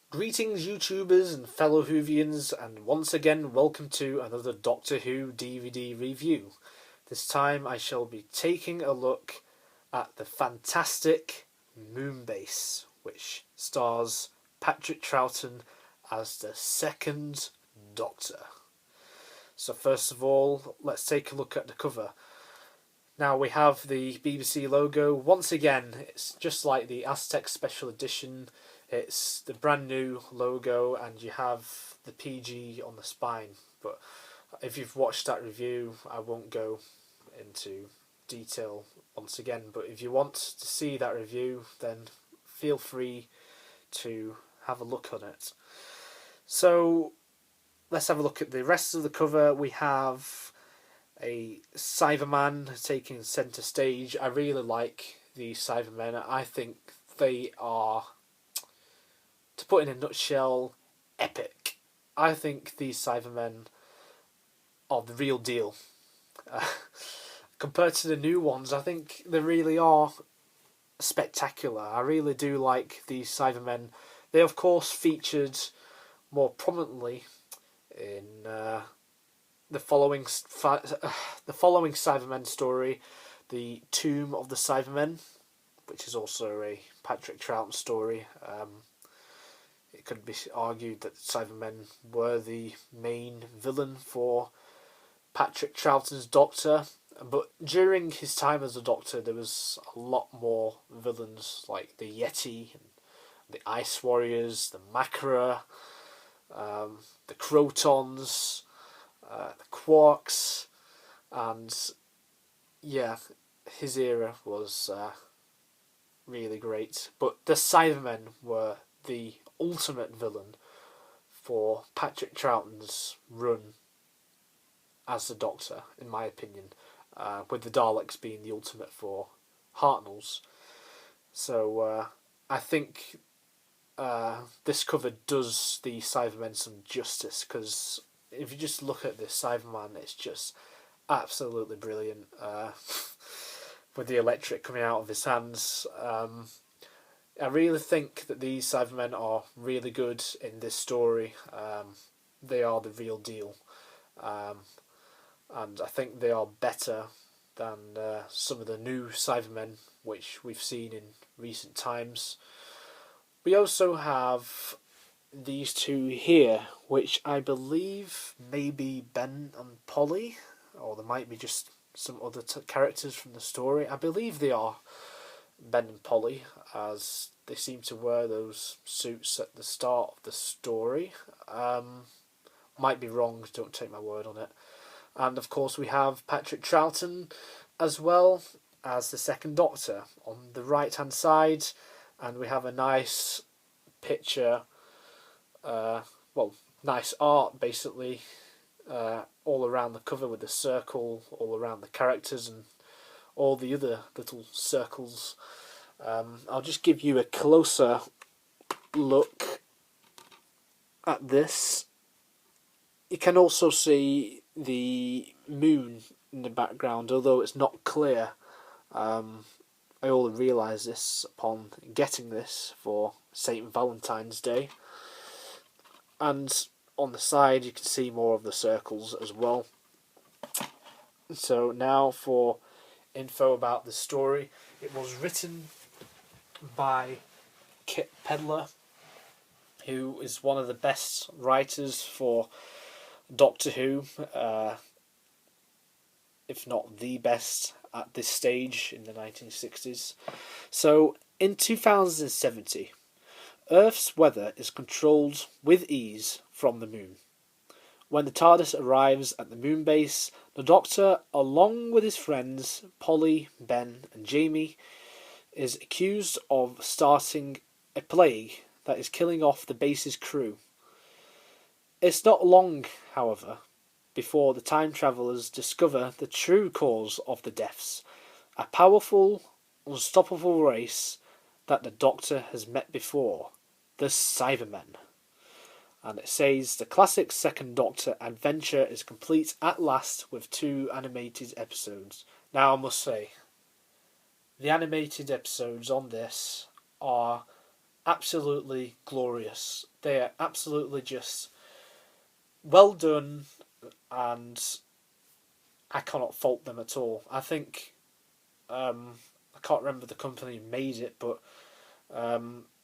Greetings, YouTubers and fellow Whovians, and once again, welcome to another Doctor Who DVD review. This time I shall be taking a look at the fantastic Moonbase, which stars Patrick Troughton as the second Doctor. So first of all, let's take a look at the cover. Now we have the BBC logo. Once again, it's just like the Aztec Special Edition. It's the brand new logo and you have the PG on the spine. But if you've watched that review, I won't go into detail once again. But if you want to see that review, then feel free to have a look on it. So let's have a look at the rest of the cover. We have a Cyberman taking centre stage. I really like the Cybermen. I think they are, to put in a nutshell, epic. I think these Cybermen are the real deal. Compared to the new ones, I think they really are spectacular. I really do like these Cybermen. They, of course, featured more prominently in the following Cybermen story, The Tomb of the Cybermen, which is also a Patrick Troughton story. It could be argued that Cybermen were the main villain for Patrick Troughton's Doctor, but during his time as a Doctor there was a lot more villains like the Yeti, the Ice Warriors, the Macra, the Crotons, the Quarks, and yeah, his era was really great. But the Cybermen were the ultimate villain for Patrick Troughton's run as the Doctor, in my opinion, with the Daleks being the ultimate for Hartnell's. So I think this cover does the Cybermen some justice, because if you just look at this Cyberman, it's just absolutely brilliant. With the electric coming out of his hands. I really think that these Cybermen are really good in this story. They are the real deal. And I think they are better than some of the new Cybermen which we've seen in recent times. We also have these two here, which I believe may be Ben and Polly, or there might be just some other characters from the story. I believe they are Ben and Polly, as they seem to wear those suits at the start of the story. Might be wrong, don't take my word on it. And of course we have Patrick Troughton as well as the second Doctor on the right hand side, and we have a nice picture, nice art basically, all around the cover with the circle all around the characters and all the other little circles. I'll just give you a closer look at this. You can also see the moon in the background, although it's not clear. I only realised this upon getting this for St. Valentine's Day. And on the side you can see more of the circles as well. So now for info about the story. It was written by Kit Pedler, who is one of the best writers for Doctor Who, if not the best at this stage in the 1960s. So in 2070, Earth's weather is controlled with ease from the moon. When the TARDIS arrives at the Moonbase, the Doctor, along with his friends Polly, Ben and Jamie, is accused of starting a plague that is killing off the base's crew. It's not long, however, before the time travellers discover the true cause of the deaths, a powerful, unstoppable race that the Doctor has met before, the Cybermen. And it says the classic Second Doctor adventure is complete at last with 2 animated episodes. Now I must say, the animated episodes on this are absolutely glorious. They are absolutely just well done, and I cannot fault them at all. I think I can't remember the company who made it, but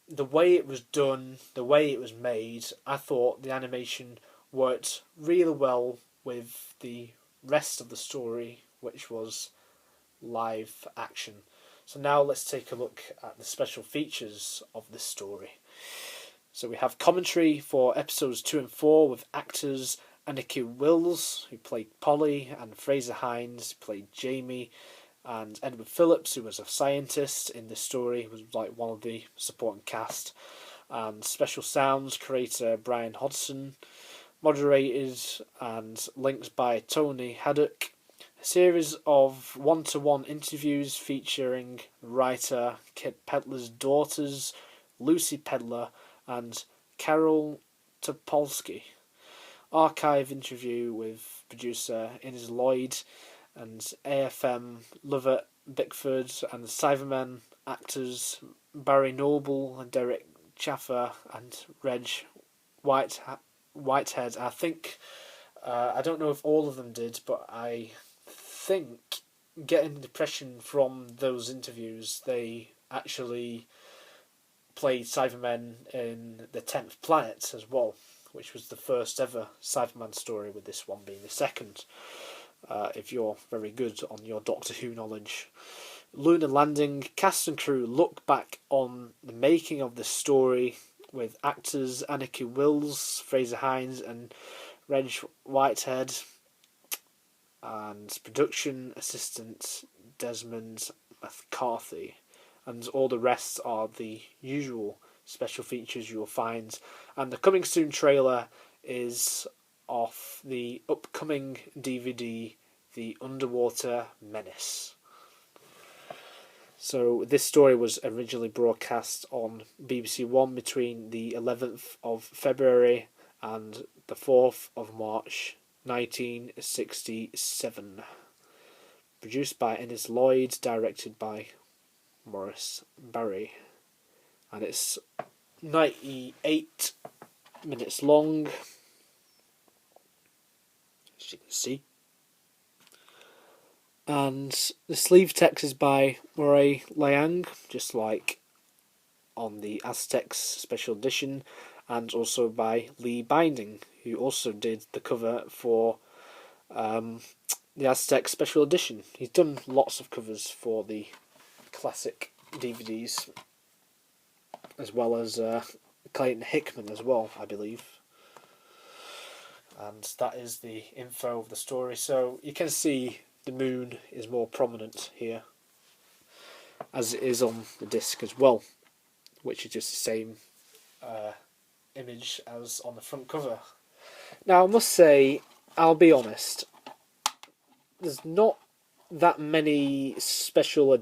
the way it was done, the way it was made, I thought the animation worked really well with the rest of the story, which was live action. So now let's take a look at the special features of this story. So we have commentary for episodes 2 and 4 with actors Anneke Wills, who played Polly, and Frazer Hines, who played Jamie, and Edward Phillips, who was a scientist in this story, was like one of the supporting cast, and special sounds creator Brian Hodgson, moderated and linked by Tony Haddock. A series of one-to-one interviews featuring writer Kit Pedler's daughters, Lucy Pedler and Carol Topolsky. Archive interview with producer Ines Lloyd and AFM Lovett Bickford and the Cybermen actors Barry Noble and Derek Chaffer and Reg Whitehead. I think I don't know if all of them did, but I think getting the impression from those interviews they actually played Cybermen in the 10th Planet as well, which was the first ever Cyberman story, with this one being the second. If you're very good on your Doctor Who knowledge. Lunar Landing, cast and crew look back on the making of the story with actors Anneke Wills, Frazer Hines and Reg Whitehead, and production assistant Desmond McCarthy, and all the rest are the usual special features you will find. And the coming soon trailer is off the upcoming DVD, The Underwater Menace. So this story was originally broadcast on BBC One between the 11th of February and the 4th of March 1967. Produced by Ines Lloyd, directed by Maurice Barry. And it's 98 minutes long, as you can see. And the sleeve text is by Murray Liang, just like on the Aztecs special edition, and also by Lee Binding, who also did the cover for the Aztec special edition. He's done lots of covers for the classic DVDs, as well as Clayton Hickman as well, I believe. And that is the info of the story. So you can see the moon is more prominent here, as it is on the disc as well, which is just the same image as on the front cover. Now I must say, I'll be honest, there's not that many special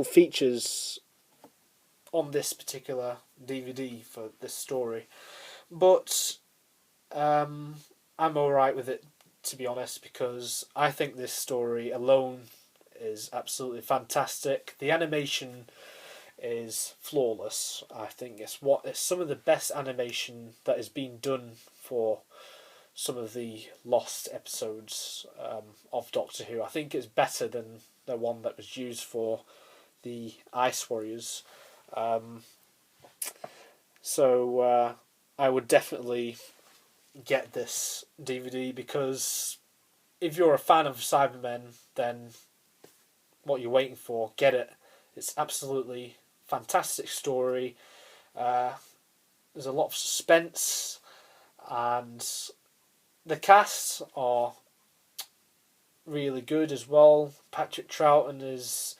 features on this particular DVD for this story, but I'm alright with it, to be honest, because I think this story alone is absolutely fantastic. The animation is flawless. I think it's some of the best animation that has been done for some of the lost episodes of Doctor Who. I think it's better than the one that was used for the Ice Warriors. So I would definitely get this DVD, because if you're a fan of Cybermen, then what you're waiting for, get it. It's absolutely fantastic story. There's a lot of suspense, and the cast are really good as well. Patrick Troughton is,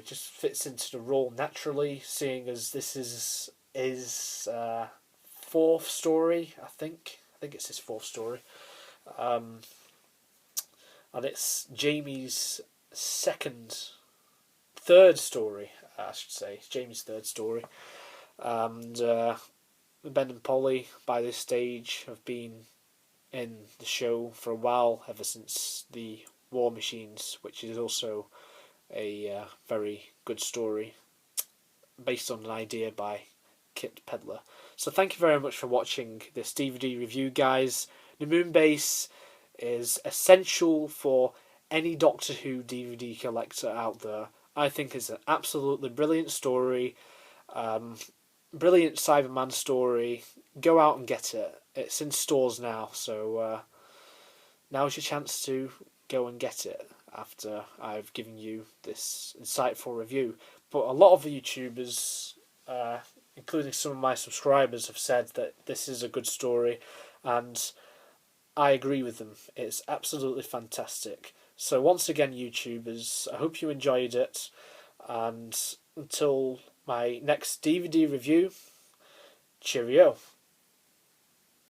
just fits into the role naturally, seeing as this is his fourth story, I think it's his fourth story. And it's Jamie's third story, I should say. It's Jamie's third story. And Ben and Polly, by this stage, have been in the show for a while, ever since the War Machines, which is also a very good story. based on an idea by Kit Pedler. So thank you very much for watching this DVD review, guys. The Moonbase is essential for any Doctor Who DVD collector out there. I think it's an absolutely brilliant story, brilliant Cyberman story. Go out and get it. It's in stores now, so now's your chance to go and get it after I've given you this insightful review. But a lot of the YouTubers, including some of my subscribers, have said that this is a good story, and I agree with them. It's absolutely fantastic. So once again, YouTubers, I hope you enjoyed it, and until my next DVD review, cheerio.